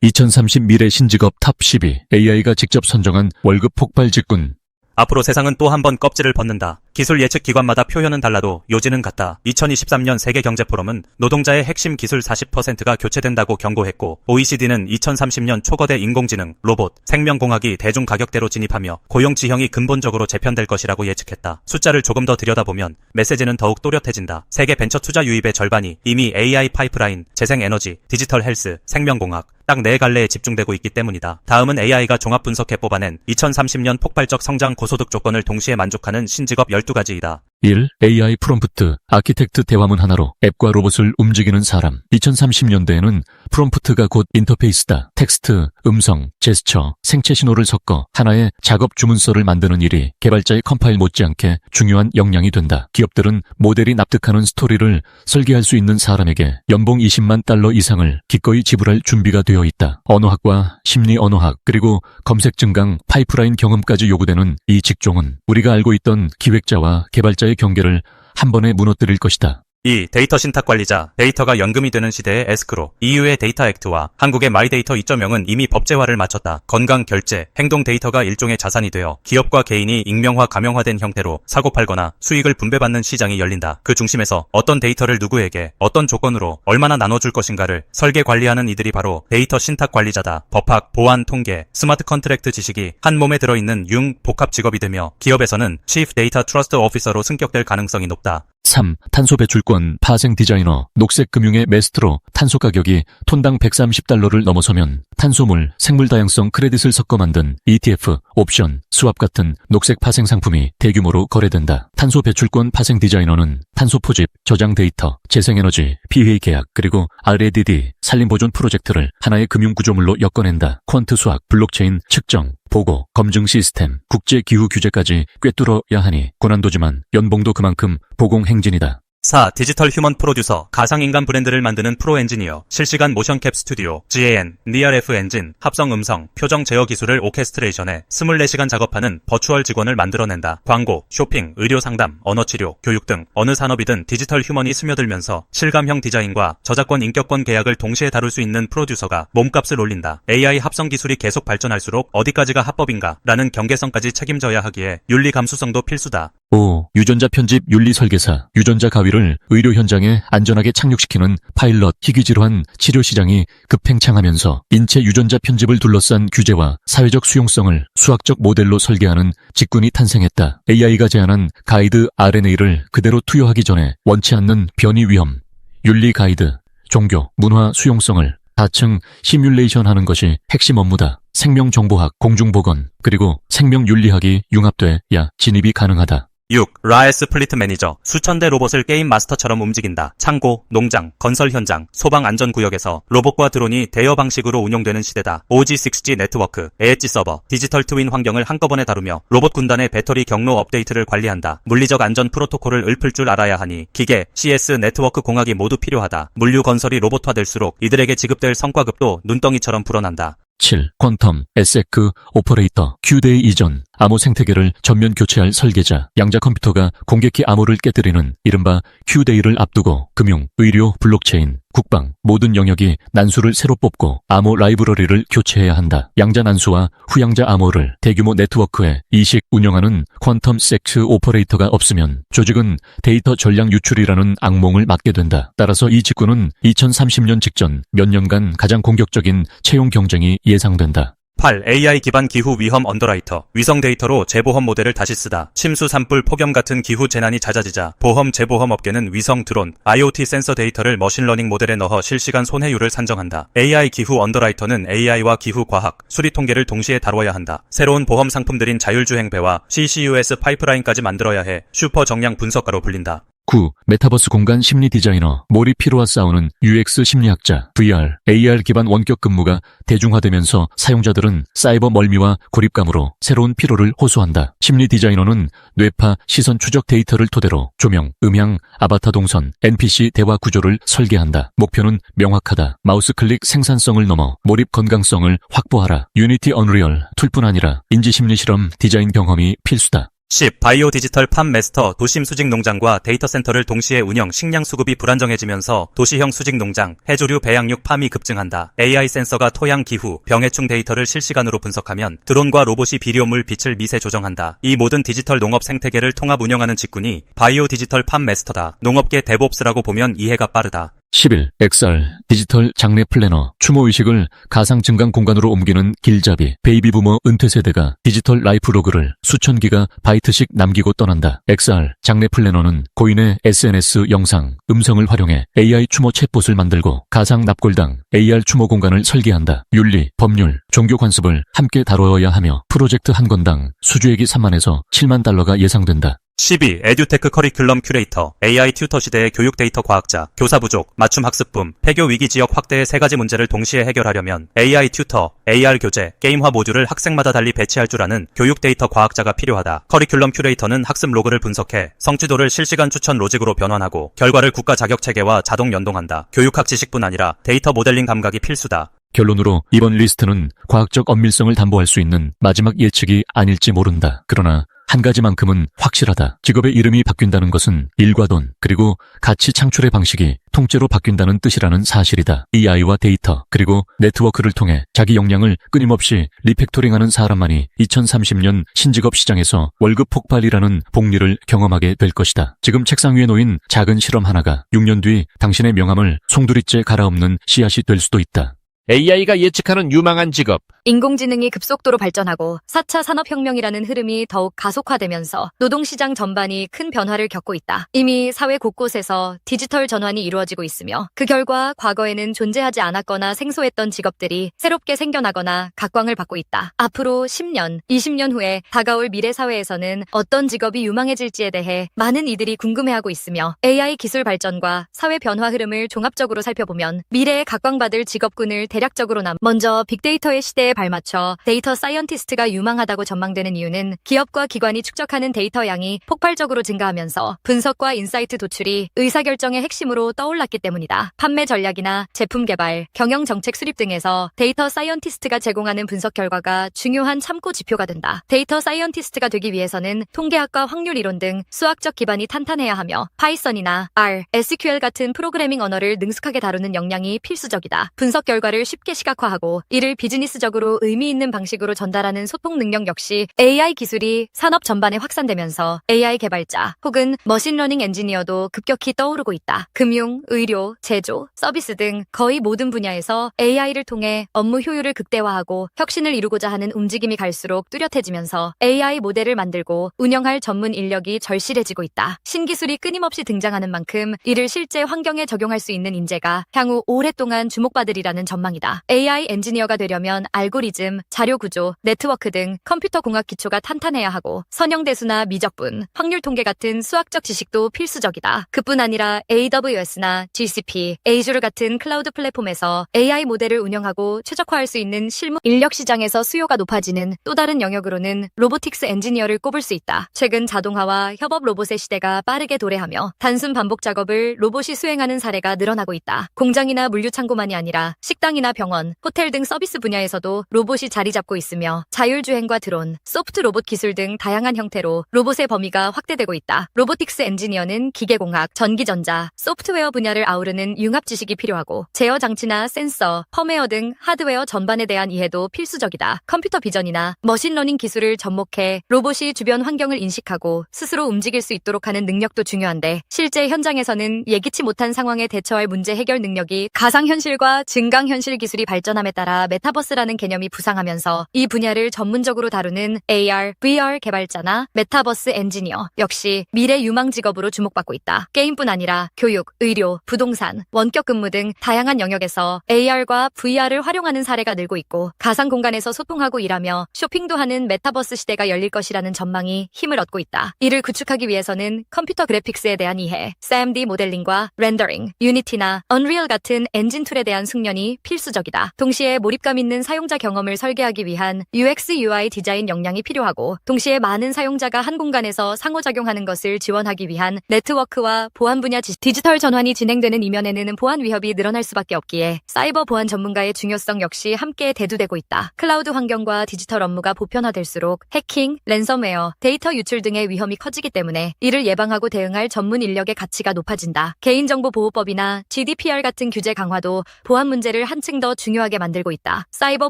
2030 미래 신직업 탑 12 AI가 직접 선정한 월급 폭발 직군. 앞으로 세상은 또 한 번 껍질을 벗는다. 기술 예측 기관마다 표현은 달라도 요지는 같다. 2023년 세계경제포럼은 노동자의 핵심 기술 40%가 교체된다고 경고했고, OECD는 2030년 초거대 인공지능, 로봇, 생명공학이 대중 가격대로 진입하며 고용 지형이 근본적으로 재편될 것이라고 예측했다. 숫자를 조금 더 들여다보면 메시지는 더욱 또렷해진다. 세계 벤처 투자 유입의 절반이 이미 AI 파이프라인, 재생에너지, 디지털 헬스, 생명공학, 딱 4갈래에 집중되고 있기 때문이다. 다음은 AI가 종합 분석해 뽑아낸 2030년 폭발적 성장 고소득 조건을 동시에 만족하는 신직업 12가지이다. 1. AI 프롬프트, 아키텍트 대화문 하나로 앱과 로봇을 움직이는 사람. 2030년대에는 프롬프트가 곧 인터페이스다. 텍스트, 음성, 제스처, 생체 신호를 섞어 하나의 작업 주문서를 만드는 일이 개발자의 컴파일 못지않게 중요한 역량이 된다. 기업들은 모델이 납득하는 스토리를 설계할 수 있는 사람에게 연봉 20만 달러 이상을 기꺼이 지불할 준비가 되어 있다. 언어학과 심리 언어학 그리고 검색 증강 파이프라인 경험까지 요구되는 이 직종은 우리가 알고 있던 기획자와 개발자의 경계를 한 번에 무너뜨릴 것이다. 2. 데이터 신탁 관리자, 데이터가 연금이 되는 시대의 에스크로. EU의 데이터 액트와 한국의 마이데이터 2.0은 이미 법제화를 마쳤다. 건강, 결제, 행동 데이터가 일종의 자산이 되어 기업과 개인이 익명화, 가명화된 형태로 사고 팔거나 수익을 분배받는 시장이 열린다. 그 중심에서 어떤 데이터를 누구에게, 어떤 조건으로 얼마나 나눠줄 것인가를 설계 관리하는 이들이 바로 데이터 신탁 관리자다. 법학, 보안, 통계, 스마트 컨트랙트 지식이 한 몸에 들어있는 복합 직업이 되며 기업에서는 Chief Data Trust Officer로 승격될 가능성이 높다. 3. 탄소 배출권 파생 디자이너, 녹색 금융의 메스트로. 탄소 가격이 톤당 130달러를 넘어서면 탄소물, 생물 다양성 크레딧을 섞어 만든 ETF, 옵션, 스왑 같은 녹색 파생 상품이 대규모로 거래된다. 탄소 배출권 파생 디자이너는 탄소 포집, 저장 데이터, 재생에너지, PEA 계약, 그리고 RADD, 산림보존 프로젝트를 하나의 금융 구조물로 엮어낸다. 퀀트 수학, 블록체인, 측정, 보고, 검증 시스템, 국제기후 규제까지 꿰뚫어야 하니 고난도지만 연봉도 그만큼 보공행진이다. 4. 디지털 휴먼 프로듀서, 가상인간 브랜드를 만드는 프로 엔지니어, 실시간 모션캡 스튜디오, GAN, NearF 엔진, 합성 음성, 표정 제어 기술을 오케스트레이션해 24시간 작업하는 버추얼 직원을 만들어낸다. 광고, 쇼핑, 의료 상담, 언어치료, 교육 등 어느 산업이든 디지털 휴먼이 스며들면서 실감형 디자인과 저작권 인격권 계약을 동시에 다룰 수 있는 프로듀서가 몸값을 올린다. AI 합성 기술이 계속 발전할수록 어디까지가 합법인가? 라는 경계성까지 책임져야 하기에 윤리 감수성도 필수다. 5. 유전자 편집 윤리 설계사, 유전자 가위를 의료 현장에 안전하게 착륙시키는 파일럿. 희귀질환 치료 시장이 급팽창하면서 인체 유전자 편집을 둘러싼 규제와 사회적 수용성을 수학적 모델로 설계하는 직군이 탄생했다. AI가 제안한 가이드 RNA를 그대로 투여하기 전에 원치 않는 변이 위험, 윤리 가이드, 종교, 문화 수용성을 다층 시뮬레이션하는 것이 핵심 업무다. 생명정보학, 공중보건, 그리고 생명윤리학이 융합돼야 진입이 가능하다. 6. 라에스 플리트 매니저, 수천 대 로봇을 게임 마스터처럼 움직인다. 창고, 농장, 건설 현장, 소방 안전구역에서 로봇과 드론이 대여 방식으로 운용되는 시대다. OG6G 네트워크, 엣지 서버, 디지털 트윈 환경을 한꺼번에 다루며 로봇 군단의 배터리 경로 업데이트를 관리한다. 물리적 안전 프로토콜을 읊을 줄 알아야 하니 기계, CS, 네트워크 공학이 모두 필요하다. 물류 건설이 로봇화될수록 이들에게 지급될 성과급도 눈덩이처럼 불어난다. 7. 퀀텀, 에세크, 오퍼레이터, Q데이 이전, 암호 생태계를 전면 교체할 설계자, 양자 컴퓨터가 공격기 암호를 깨뜨리는 이른바 Q데이를 앞두고 금융, 의료, 블록체인, 국방 모든 영역이 난수를 새로 뽑고 암호 라이브러리를 교체해야 한다. 양자 난수와 후양자 암호를 대규모 네트워크에 이식 운영하는 퀀텀 섹스 오퍼레이터가 없으면 조직은 데이터 전량 유출이라는 악몽을 맞게 된다. 따라서 이 직군은 2030년 직전 몇 년간 가장 공격적인 채용 경쟁이 예상된다. 8. AI 기반 기후 위험 언더라이터, 위성 데이터로 재보험 모델을 다시 쓰다. 침수, 산불, 폭염 같은 기후 재난이 잦아지자 보험, 재보험 업계는 위성, 드론, IoT 센서 데이터를 머신러닝 모델에 넣어 실시간 손해율을 산정한다. AI 기후 언더라이터는 AI와 기후 과학, 수리 통계를 동시에 다뤄야 한다. 새로운 보험 상품들인 자율주행배와 CCUS 파이프라인까지 만들어야 해 슈퍼 정량 분석가로 불린다. 9. 메타버스 공간 심리 디자이너, 몰입 피로와 싸우는 UX 심리학자, VR, AR 기반 원격 근무가 대중화되면서 사용자들은 사이버 멀미와 고립감으로 새로운 피로를 호소한다. 심리 디자이너는 뇌파, 시선 추적 데이터를 토대로 조명, 음향, 아바타 동선, NPC 대화 구조를 설계한다. 목표는 명확하다. 마우스 클릭 생산성을 넘어 몰입 건강성을 확보하라. 유니티 언리얼 툴뿐 아니라 인지 심리 실험 디자인 경험이 필수다. 10. 바이오 디지털 팜 매스터 도심 수직 농장과 데이터 센터를 동시에 운영 식량 수급이 불안정해지면서 도시형 수직 농장, 해조류 배양육 팜이 급증한다. AI 센서가 토양 기후, 병해충 데이터를 실시간으로 분석하면 드론과 로봇이 비료물 빛을 미세 조정한다. 이 모든 디지털 농업 생태계를 통합 운영하는 직군이 바이오 디지털 팜 매스터다. 농업계 데브옵스라고 보면 이해가 빠르다. 11. XR 디지털 장래 플래너 추모의식을 가상 증강 공간으로 옮기는 길잡이 베이비부머 은퇴 세대가 디지털 라이프 로그를 수천 기가 바이트씩 남기고 떠난다. XR 장래 플래너는 고인의 SNS 영상, 음성을 활용해 AI 추모 챗봇을 만들고 가상 납골당 AR 추모 공간을 설계한다. 윤리, 법률, 종교 관습을 함께 다루어야 하며 프로젝트 한 건당 수주액이 3만에서 7만 달러가 예상된다. 12. 에듀테크 커리큘럼 큐레이터, AI 튜터 시대의 교육 데이터 과학자, 교사 부족, 맞춤 학습붐, 폐교 위기 지역 확대의 세 가지 문제를 동시에 해결하려면 AI 튜터, AR 교재, 게임화 모듈을 학생마다 달리 배치할 줄 아는 교육 데이터 과학자가 필요하다. 커리큘럼 큐레이터는 학습 로그를 분석해 성취도를 실시간 추천 로직으로 변환하고 결과를 국가 자격 체계와 자동 연동한다. 교육학 지식뿐 아니라 데이터 모델링 감각이 필수다. 결론으로 이번 리스트는 과학적 엄밀성을 담보할 수 있는 마지막 예측이 아닐지 모른다. 그러나 한 가지만큼은 확실하다. 직업의 이름이 바뀐다는 것은 일과 돈, 그리고 가치 창출의 방식이 통째로 바뀐다는 뜻이라는 사실이다. AI와 데이터, 그리고 네트워크를 통해 자기 역량을 끊임없이 리팩토링하는 사람만이 2030년 신직업 시장에서 월급 폭발이라는 복리를 경험하게 될 것이다. 지금 책상 위에 놓인 작은 실험 하나가 6년 뒤 당신의 명함을 송두리째 갈아엎는 씨앗이 될 수도 있다. AI가 예측하는 유망한 직업. 인공지능이 급속도로 발전하고 4차 산업혁명이라는 흐름이 더욱 가속화되면서 노동시장 전반이 큰 변화를 겪고 있다. 이미 사회 곳곳에서 디지털 전환이 이루어지고 있으며 그 결과 과거에는 존재하지 않았거나 생소했던 직업들이 새롭게 생겨나거나 각광을 받고 있다. 앞으로 10년, 20년 후에 다가올 미래 사회에서는 어떤 직업이 유망해질지에 대해 많은 이들이 궁금해하고 있으며 AI 기술 발전과 사회 변화 흐름을 종합적으로 살펴보면 미래에 각광받을 직업군을 대략적으로 먼저 빅데이터의 시대에 발맞춰 데이터 사이언티스트가 유망하다고 전망되는 이유는 기업과 기관이 축적하는 데이터 양이 폭발적으로 증가하면서 분석과 인사이트 도출이 의사결정의 핵심으로 떠올랐기 때문이다. 판매 전략이나 제품 개발, 경영 정책 수립 등에서 데이터 사이언티스트가 제공하는 분석 결과가 중요한 참고 지표가 된다. 데이터 사이언티스트가 되기 위해서는 통계학과 확률 이론 등 수학적 기반이 탄탄해야 하며 파이썬이나 R, SQL 같은 프로그래밍 언어를 능숙하게 다루는 역량이 필수적이다. 분석 결과를 쉽게 시각화하고 이를 비즈니스적으로 의미 있는 방식으로 전달하는 소통 능력 역시 AI 기술이 산업 전반에 확산되면서 AI 개발자 혹은 머신러닝 엔지니어도 급격히 떠오르고 있다. 금융, 의료, 제조, 서비스 등 거의 모든 분야에서 AI를 통해 업무 효율을 극대화하고 혁신을 이루고자 하는 움직임이 갈수록 뚜렷해지면서 AI 모델을 만들고 운영할 전문 인력이 절실해지고 있다. 신기술이 끊임없이 등장하는 만큼 이를 실제 환경에 적용할 수 있는 인재가 향후 오랫동안 주목받으리라는 전망이다. AI 엔지니어가 되려면 알고리즘, 자료 구조, 네트워크 등 컴퓨터 공학 기초가 탄탄해야 하고 선형대수나 미적분, 확률 통계 같은 수학적 지식도 필수적이다. 그뿐 아니라 AWS나 GCP, Azure 같은 클라우드 플랫폼에서 AI 모델을 운영하고 최적화할 수 있는 실무 인력 시장에서 수요가 높아지는 또 다른 영역으로는 로보틱스 엔지니어를 꼽을 수 있다. 최근 자동화와 협업 로봇의 시대가 빠르게 도래하며 단순 반복 작업을 로봇이 수행하는 사례가 늘어나고 있다. 공장이나 물류창고만이 아니라 식당이나 병원, 호텔 등 서비스 분야에서도 로봇이 자리 잡고 있으며 자율주행과 드론, 소프트 로봇 기술 등 다양한 형태로 로봇의 범위가 확대되고 있다. 로보틱스 엔지니어는 기계공학, 전기전자, 소프트웨어 분야를 아우르는 융합 지식이 필요하고 제어 장치나 센서, 펌웨어 등 하드웨어 전반에 대한 이해도 필수적이다. 컴퓨터 비전이나 머신러닝 기술을 접목해 로봇이 주변 환경을 인식하고 스스로 움직일 수 있도록 하는 능력도 중요한데 실제 현장에서는 예기치 못한 상황에 대처할 문제 해결 능력이 가상현실과 증강현실 기술이 발전함에 따라 메타버스라는 개념이 부상하면서 이 분야를 전문적으로 다루는 AR, VR 개발자나 메타버스 엔지니어 역시 미래 유망 직업으로 주목받고 있다. 게임뿐 아니라 교육, 의료, 부동산, 원격 근무 등 다양한 영역에서 AR과 VR을 활용하는 사례가 늘고 있고 가상 공간에서 소통하고 일하며 쇼핑도 하는 메타버스 시대가 열릴 것이라는 전망이 힘을 얻고 있다. 이를 구축하기 위해서는 컴퓨터 그래픽스에 대한 이해, 3D 모델링과 렌더링, 유니티나 언리얼 같은 엔진 툴에 대한 숙련이 필수 필수적이다. 동시에 몰입감 있는 사용자 경험을 설계하기 위한 UX, UI 디자인 역량이 필요하고, 동시에 많은 사용자가 한 공간에서 상호작용하는 것을 지원하기 위한 네트워크와 보안 분야 디지털 전환이 진행되는 이면에는 보안 위협이 늘어날 수밖에 없기에 사이버 보안 전문가의 중요성 역시 함께 대두되고 있다. 클라우드 환경과 디지털 업무가 보편화될수록 해킹, 랜섬웨어, 데이터 유출 등의 위험이 커지기 때문에 이를 예방하고 대응할 전문 인력의 가치가 높아진다. 개인정보보호법이나 GDPR 같은 규제 강화도 보안 문제를 한층 더 중요하게 만들고 있다. 사이버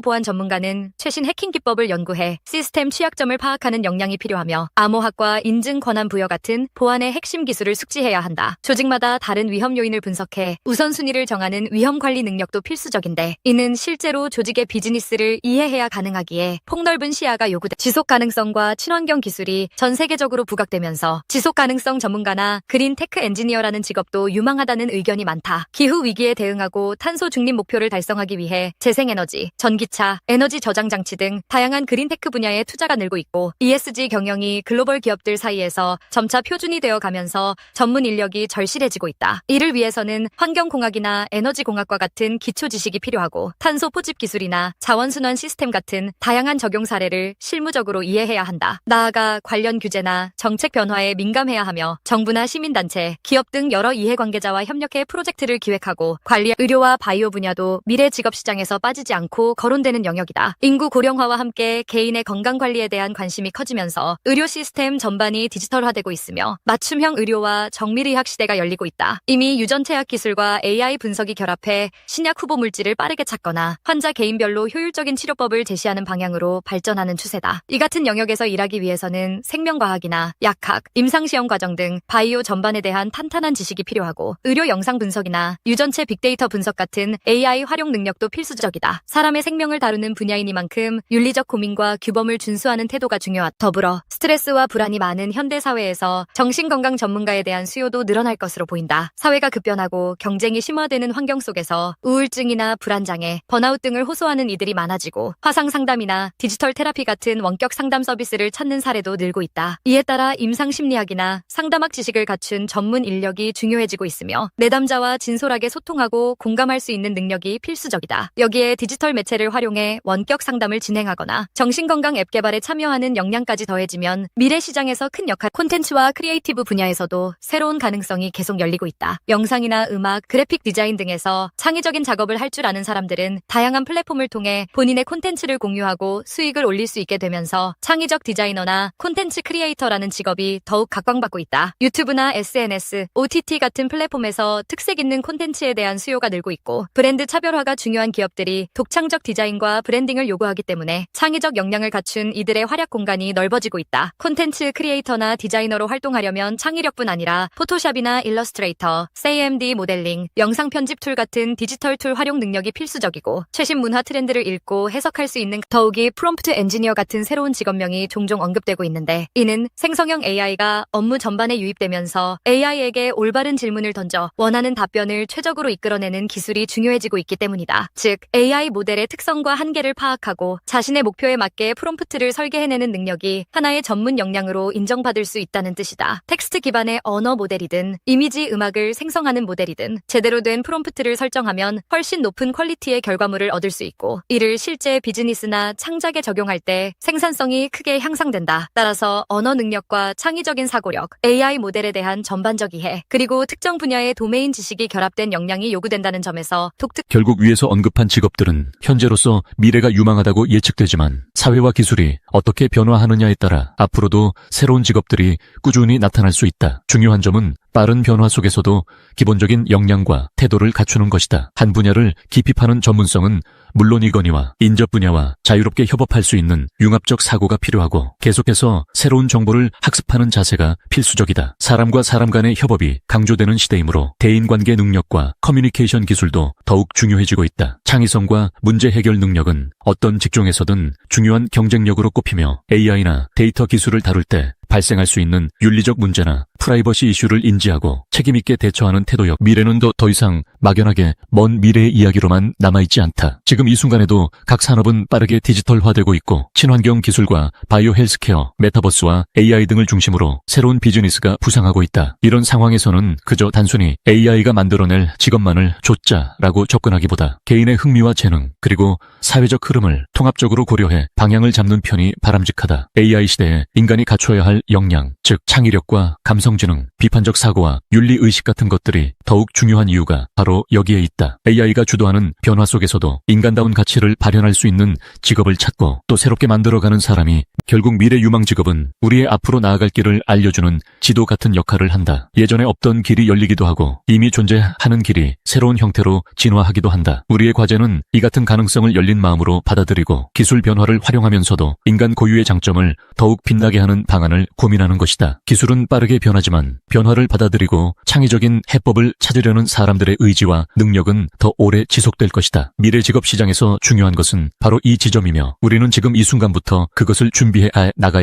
보안 전문가는 최신 해킹 기법을 연구해 시스템 취약점을 파악하는 역량이 필요하며, 암호학과 인증 권한 부여 같은 보안의 핵심 기술을 숙지해야 한다. 조직마다 다른 위험 요인을 분석해 우선순위를 정하는 위험 관리 능력도 필수적인데, 이는 실제로 조직의 비즈니스를 이해해야 가능하기에 폭넓은 시야가 요구돼. 지속 가능성과 친환경 기술이 전 세계적으로 부각되면서 지속 가능성 전문가나 그린 테크 엔지니어라는 직업도 유망하다는 의견이 많다. 기후 위기에 대응하고 탄소 중립 목표를 달성하기 위해 재생에너지, 전기차, 에너지 저장 장치 등 다양한 그린 테크 분야에 투자가 늘고 있고, ESG 경영이 글로벌 기업들 사이에서 점차 표준이 되어 가면서 전문 인력이 절실해지고 있다. 이를 위해서는 환경공학이나 에너지공학과 같은 기초 지식이 필요하고, 탄소 포집 기술이나 자원순환 시스템 같은 다양한 적용 사례를 실무적으로 이해해야 한다. 나아가 관련 규제나 정책 변화에 민감해야 하며, 정부나 시민단체, 기업 등 여러 이해관계자와 협력해 프로젝트를 기획하고 관리, 의료와 바이오 분야도 미래 직업 시장에서 빠지지 않고 거론되는 영역이다. 인구 고령화와 함께 개인의 건강 관리에 대한 관심이 커지면서 의료 시스템 전반이 디지털화되고 있으며, 맞춤형 의료와 정밀의학 시대가 열리고 있다. 이미 유전체학 기술과 AI 분석이 결합해 신약 후보 물질을 빠르게 찾거나 환자 개인별로 효율적인 치료법을 제시하는 방향으로 발전하는 추세다. 이 같은 영역에서 일하기 위해서는 생명과학이나 약학, 임상시험 과정 등 바이오 전반에 대한 탄탄한 지식이 필요하고, 의료 영상 분석이나 유전체 빅데이터 분석 같은 AI 활용 능력도 필수적이다. 사람의 생명을 다루는 분야이니만큼 윤리적 고민과 규범을 준수하는 태도가 중요하다. 더불어 스트레스와 불안이 많은 현대 사회에서 정신건강 전문가에 대한 수요도 늘어날 것으로 보인다. 사회가 급변하고 경쟁이 심화되는 환경 속에서 우울증이나 불안장애, 번아웃 등을 호소하는 이들이 많아지고, 화상 상담이나 디지털 테라피 같은 원격 상담 서비스를 찾는 사례도 늘고 있다. 이에 따라 임상심리학이나 상담학 지식을 갖춘 전문 인력이 중요해지고 있으며, 내담자와 진솔하게 소통하고 공감할 수 있는 능력이 필수적이다. 여기에 디지털 매체를 활용해 원격 상담을 진행하거나 정신건강 앱 개발에 참여하는 역량까지 더해지면 미래 시장에서 큰 역할, 콘텐츠와 크리에이티브 분야에서도 새로운 가능성이 계속 열리고 있다. 영상이나 음악, 그래픽 디자인 등에서 창의적인 작업을 할 줄 아는 사람들은 다양한 플랫폼을 통해 본인의 콘텐츠를 공유하고 수익을 올릴 수 있게 되면서 창의적 디자이너나 콘텐츠 크리에이터라는 직업이 더욱 각광받고 있다. 유튜브나 SNS, OTT 같은 플랫폼에서 특색 있는 콘텐츠에 대한 수요가 늘고 있고, 브랜드 차별화가 중요한 기업들이 독창적 디자인과 브랜딩을 요구하기 때문에 창의적 역량을 갖춘 이들의 활약 공간이 넓어지고 있다. 콘텐츠 크리에이터나 디자이너로 활동하려면 창의력뿐 아니라 포토샵이나 일러스트레이터, CMD 모델링, 영상 편집 툴 같은 디지털 툴 활용 능력이 필수적이고, 최신 문화 트렌드를 읽고 해석할 수 있는, 더욱이 프롬프트 엔지니어 같은 새로운 직업명이 종종 언급되고 있는데, 이는 생성형 AI가 업무 전반에 유입되면서 AI에게 올바른 질문을 던져 원하는 답변을 최적으로 이끌어내는 기술이 중요해지고 있기 때문이다. 즉, AI 모델의 특성과 한계를 파악하고 자신의 목표에 맞게 프롬프트를 설계해내는 능력이 하나의 전문 역량으로 인정받을 수 있다는 뜻이다. 텍스트 기반의 언어 모델이든 이미지 음악을 생성하는 모델이든 제대로 된 프롬프트를 설정하면 훨씬 높은 퀄리티의 결과물을 얻을 수 있고, 이를 실제 비즈니스나 창작에 적용할 때 생산성이 크게 향상된다. 따라서 언어 능력과 창의적인 사고력, AI 모델에 대한 전반적 이해, 그리고 특정 분야의 도메인 지식이 결합된 역량이 요구된다는 점에서 결국 위에서 언급한 직업들은 현재로서 미래가 유망하다고 예측되지만, 사회와 기술이 어떻게 변화하느냐에 따라 앞으로도 새로운 직업들이 꾸준히 나타날 수 있다. 중요한 점은 빠른 변화 속에서도 기본적인 역량과 태도를 갖추는 것이다. 한 분야를 깊이 파는 전문성은 물론이거니와 인접 분야와 자유롭게 협업할 수 있는 융합적 사고가 필요하고, 계속해서 새로운 정보를 학습하는 자세가 필수적이다. 사람과 사람 간의 협업이 강조되는 시대이므로 대인관계 능력과 커뮤니케이션 기술도 더욱 중요해지고 있다. 창의성과 문제 해결 능력은 어떤 직종에서든 중요한 경쟁력으로 꼽히며, AI나 데이터 기술을 다룰 때 발생할 수 있는 윤리적 문제나 프라이버시 이슈를 인지하고 책임있게 대처하는 태도역. 미래는 더 이상 막연하게 먼 미래의 이야기로만 남아있지 않다. 지금 이 순간에도 각 산업은 빠르게 디지털화되고 있고 친환경 기술과 바이오 헬스케어, 메타버스와 AI 등을 중심으로 새로운 비즈니스가 부상하고 있다. 이런 상황에서는 그저 단순히 AI가 만들어낼 직업만을 좇자라고 접근하기보다 개인의 흥미와 재능 그리고 사회적 흐름을 통합적으로 고려해 방향을 잡는 편이 바람직하다. AI 시대에 인간이 갖춰야 할 역량, 즉 창의력과 감성지능, 비판적 사고와 윤리의식 같은 것들이 더욱 중요한 이유가 바로 여기에 있다. AI가 주도하는 변화 속에서도 인간다운 가치를 발현할 수 있는 직업을 찾고 또 새롭게 만들어가는 사람이 결국 미래 유망 직업은 우리의 앞으로 나아갈 길을 알려주는 지도 같은 역할을 한다. 예전에 없던 길이 열리기도 하고 이미 존재하는 길이 새로운 형태로 진화하기도 한다. 우리의 과제는 이 같은 가능성을 열린 마음으로 받아들이고 기술 변화를 활용하면서도 인간 고유의 장점을 더욱 빛나게 하는 방안을 고민하는 것이다. 기술은 빠르게 변하지만 변화를 받아들이고 창의적인 해법을 찾으려는 사람들의 의지와 능력은 더 오래 지속될 것이다. 미래 직업 시장에서 중요한 것은 바로 이 지점이며 우리는 지금 이 순간부터 그것을 준비해 나가야